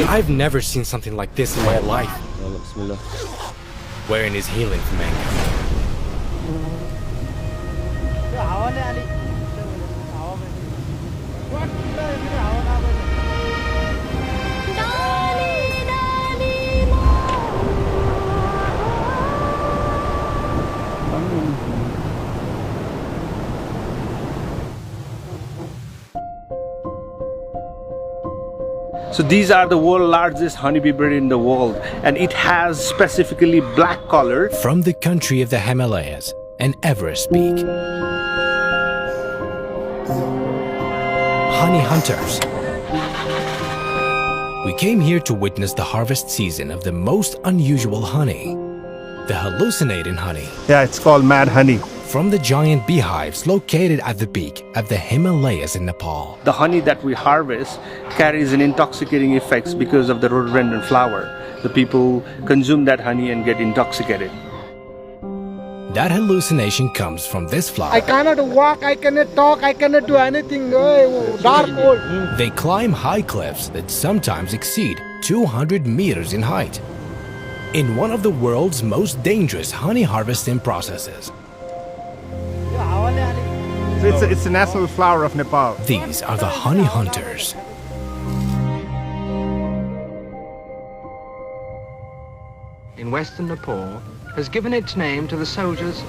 I've never seen something like this in my life. Wherein is healing for mankind. So these are the world's largest honeybee breed in the world, and it has specifically black color. From the country of the Himalayas and Everest Peak. Honey hunters. We came here to witness the harvest season of the most unusual honey, the hallucinating honey. Yeah, it's called mad honey. From the giant beehives located at the peak of the Himalayas in Nepal. The honey that we harvest carries an intoxicating effects because of the rhododendron flower. The people consume that honey and get intoxicated. That hallucination comes from this flower. I cannot walk, I cannot talk, I cannot do anything. Dark, cold. They climb high cliffs that sometimes exceed 200 meters in height. In one of the world's most dangerous honey harvesting processes. So it's the national flower of Nepal. These are the honey hunters. In western Nepal has given its name to the soldiers.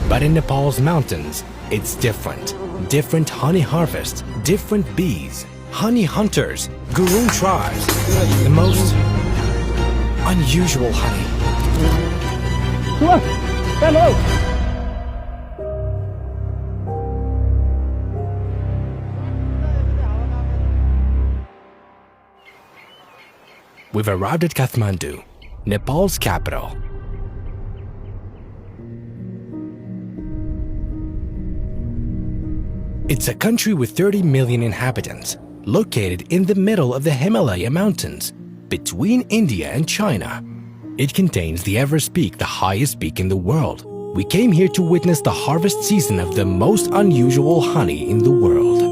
But in Nepal's mountains, it's different. Different honey harvest, different bees, honey hunters, Gurun tribes, the most unusual honey. Hello. We've arrived at Kathmandu, Nepal's capital. It's a country with 30 million inhabitants, located in the middle of the Himalaya mountains, between India and China. It contains the Everest Peak, the highest peak in the world. We came here to witness the harvest season of the most unusual honey in the world.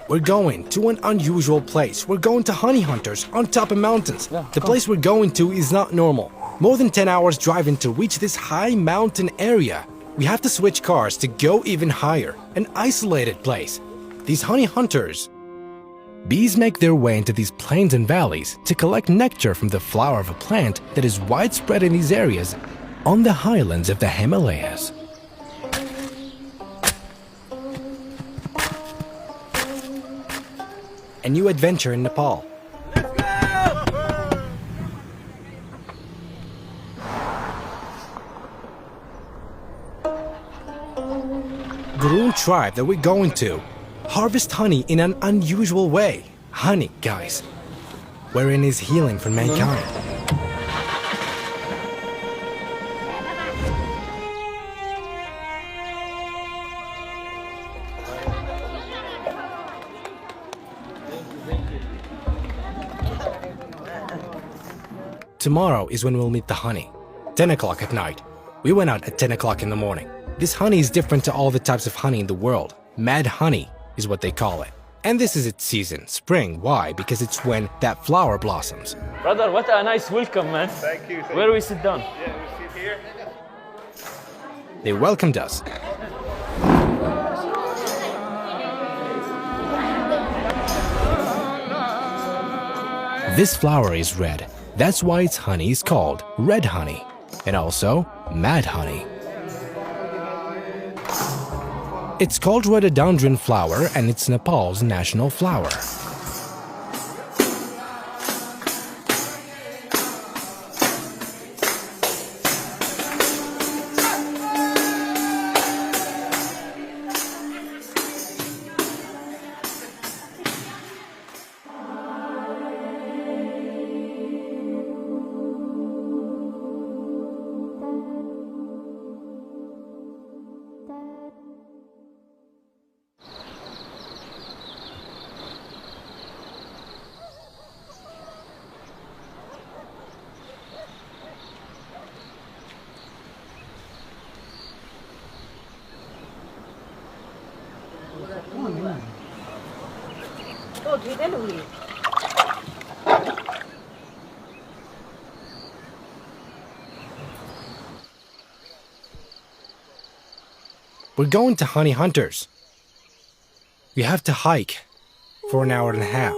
We're going to an unusual place. We're going to honey hunters on top of mountains. The place we're going to is not normal. More than 10 hours driving to reach this high mountain area. We have to switch cars to go even higher, an isolated place. These honey hunters. Bees make their way into these plains and valleys to collect nectar from the flower of a plant that is widespread in these areas on the highlands of the Himalayas. A new adventure in Nepal. Gurun tribe that we're going to harvest honey in an unusual way. Honey, guys, wherein is healing for mankind. Tomorrow is when we'll meet the honey. 10 o'clock at night. We went out at 10 o'clock in the morning. This honey is different to all the types of honey in the world. Mad honey is what they call it. And this is its season, spring. Why? Because it's when that flower blossoms. Brother, what a nice welcome, man. Thank you. Where do we sit down? Yeah, we sit here. They welcomed us. This flower is red. That's why its honey is called red honey, and also mad honey. It's called rhododendron flower, and it's Nepal's national flower. We're going to honey hunters. We have to hike for an hour and a half.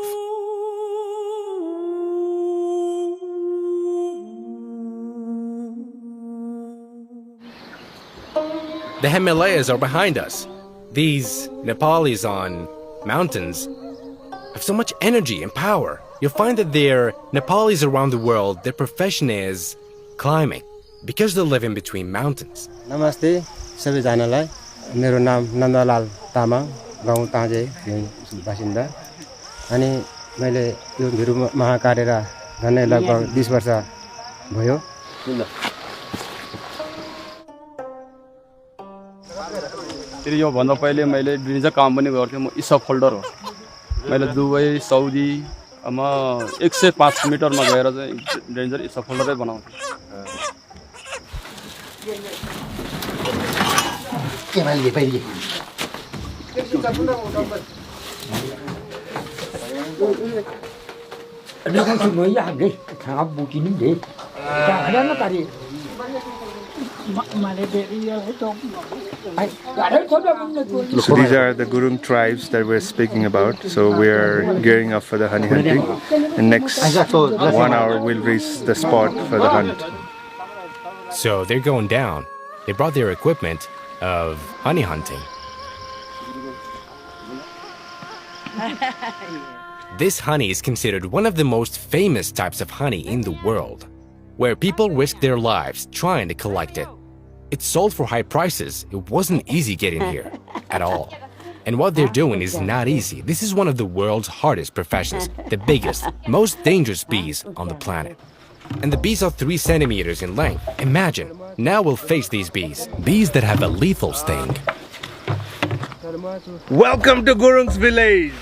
The Himalayas are behind us. These Nepalis on mountains have so much energy and power. You'll find that there are Nepalis around the world, their profession is climbing because they live in between mountains. Namaste, सबैजनालाई मेरो नाम नन्दलाल तामाङ गाउँ ताजे बासिन्दा अनि मैले यो भिरु महाकारेर झन्डै लगभग 20 वर्ष भयो फेरि यो भन्दा पहिले मैले ड्रिन्जर काम पनि गर्थेँ म इसप फोल्डर हो मैले दुबई साउदी म 105 मिटरमा गएर चाहिँ ड्रिन्जर इसप फोल्डरै बनाउँथे So these are the Gurung tribes that we're speaking about. So we're gearing up for the honey hunting. And next 1 hour we'll reach the spot for the hunt. So they're going down. They brought their equipment of honey hunting. This honey is considered one of the most famous types of honey in the world, where people risk their lives trying to collect it. It's sold for high prices. It wasn't easy getting here at all. And what they're doing is not easy. This is one of the world's hardest professions, the biggest, most dangerous bees on the planet. And the bees are 3 centimeters in length. Imagine, now we'll face these bees. Bees that have a lethal sting. Welcome to Gurung's village!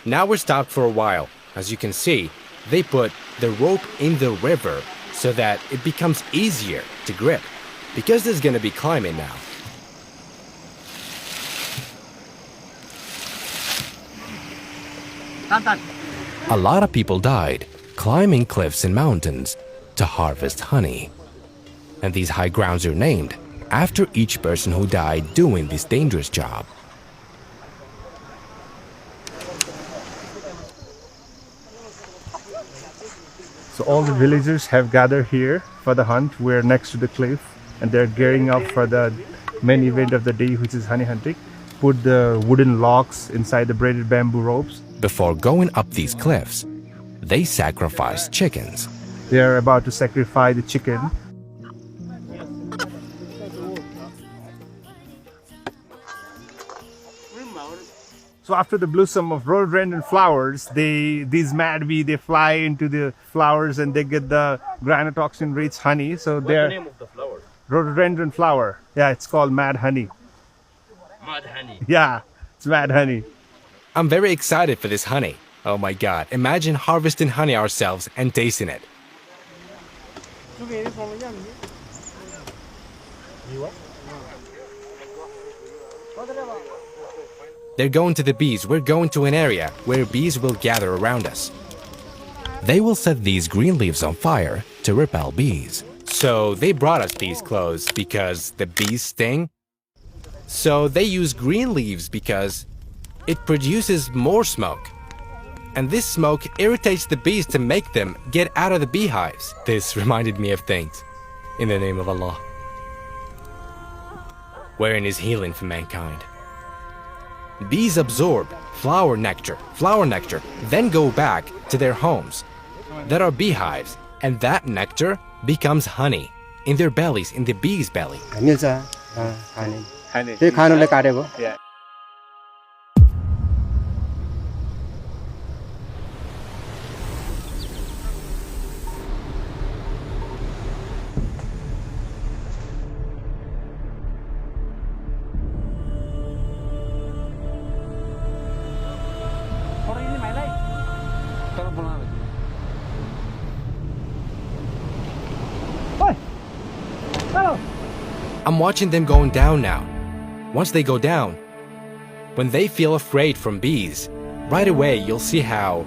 Now we're stopped for a while. As you can see, they put the rope in the river so that it becomes easier to grip, because there's gonna be climbing now. A lot of people died climbing cliffs and mountains to harvest honey. And these high grounds are named after each person who died doing this dangerous job. So all the villagers have gathered here for the hunt. We're next to the cliff and they're gearing up for the main event of the day, which is honey hunting. Put the wooden logs inside the braided bamboo ropes. Before going up these cliffs, they sacrifice chickens. They're about to sacrifice the chicken. So after the blossom of rhododendron flowers, these mad bee, they fly into the flowers and they get the granotoxin-rich honey. So they're What's the name of the flower? rhododendron flower. Yeah, it's called mad honey. Mad honey. Yeah, it's mad honey. I'm very excited for this honey. Oh my God, imagine harvesting honey ourselves and tasting it. They're going to the bees. We're going to an area where bees will gather around us. They will set these green leaves on fire to repel bees. So they brought us these clothes because the bees sting. So they use green leaves because it produces more smoke. And this smoke irritates the bees to make them get out of the beehives. This reminded me of things. In the name of Allah. Wherein is healing for mankind. Bees absorb flower nectar, then go back to their homes that are beehives, and that nectar becomes honey in their bellies, in the bee's belly. मिल्छ खाने त्यही खानुले काटेको I'm watching them going down now. Once they go down, when they feel afraid from bees, right away we'll see how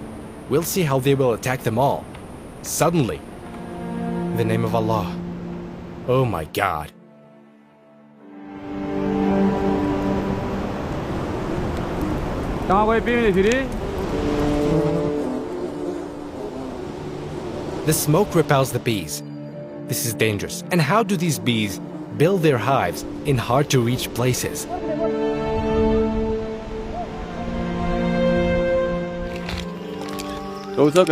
they will attack them all. Suddenly. In the name of Allah. Oh my God. The smoke repels the bees. This is dangerous. And how do these bees build their hives in hard-to-reach places? टोक्दा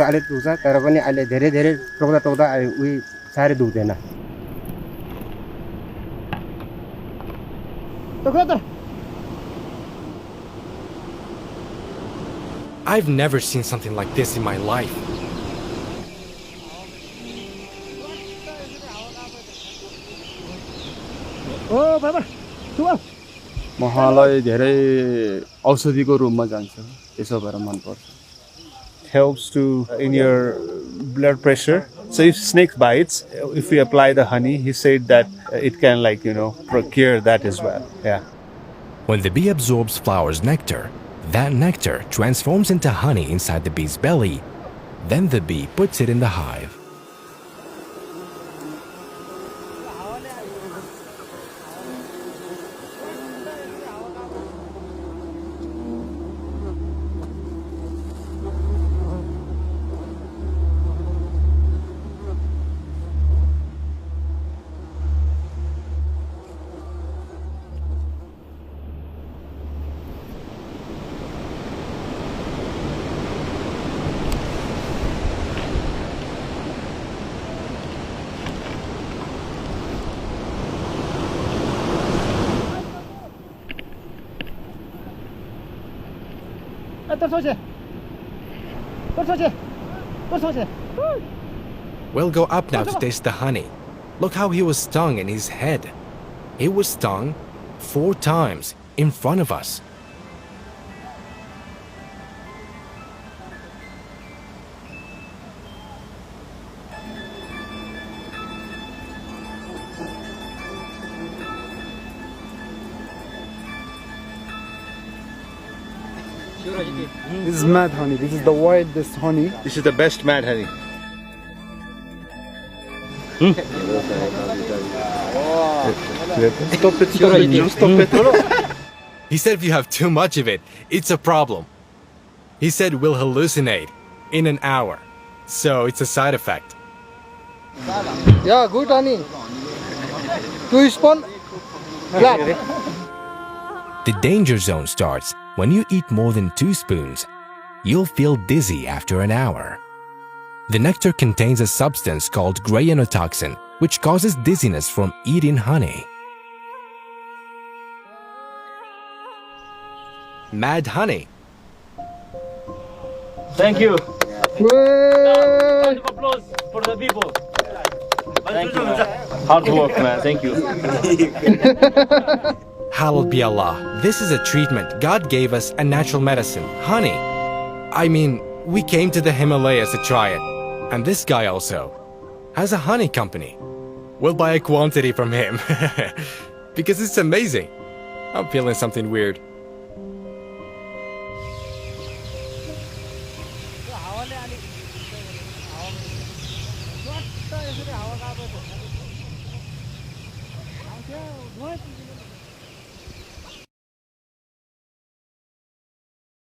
अलि दुख्छ तर पनि अहिले धेरै धेरै टोक्दा उही साह्रै दुख्दैन I've never seen something like this in my life. मलाई धेरै औषधिको रूपमा जान्छ त्यसो भएर मन पर्छ Helps to in your blood pressure. So if snake bites, if we apply the honey, he said that it can cure that as well. Yeah. When the bee absorbs flower's nectar, that nectar transforms into honey inside the bee's belly. Then the bee puts it in the hive. We'll go up now to taste the honey. Look how he was stung in his head. He was stung 4 times in front of us. This is mad honey. This is the wildest honey. This is the best mad honey. Stop it. Stop it. He said if you have too much of it, it's a problem. He said we'll hallucinate in an hour. So it's a side effect. Yeah, good honey. 2 spoon. Flat. The danger zone starts when you eat more than 2 spoons. You'll feel dizzy after an hour. The nectar contains a substance called grayanotoxin, which causes dizziness from eating honey. Mad honey. Thank you. Wait. Applause for the people. Thank you. Hard work, man. Thank you. Hallowed be Allah. This is a treatment God gave us, a natural medicine, honey. I mean, we came to the Himalayas to try it. And this guy also has a honey company. We'll buy a quantity from him. Because it's amazing. I'm feeling something weird.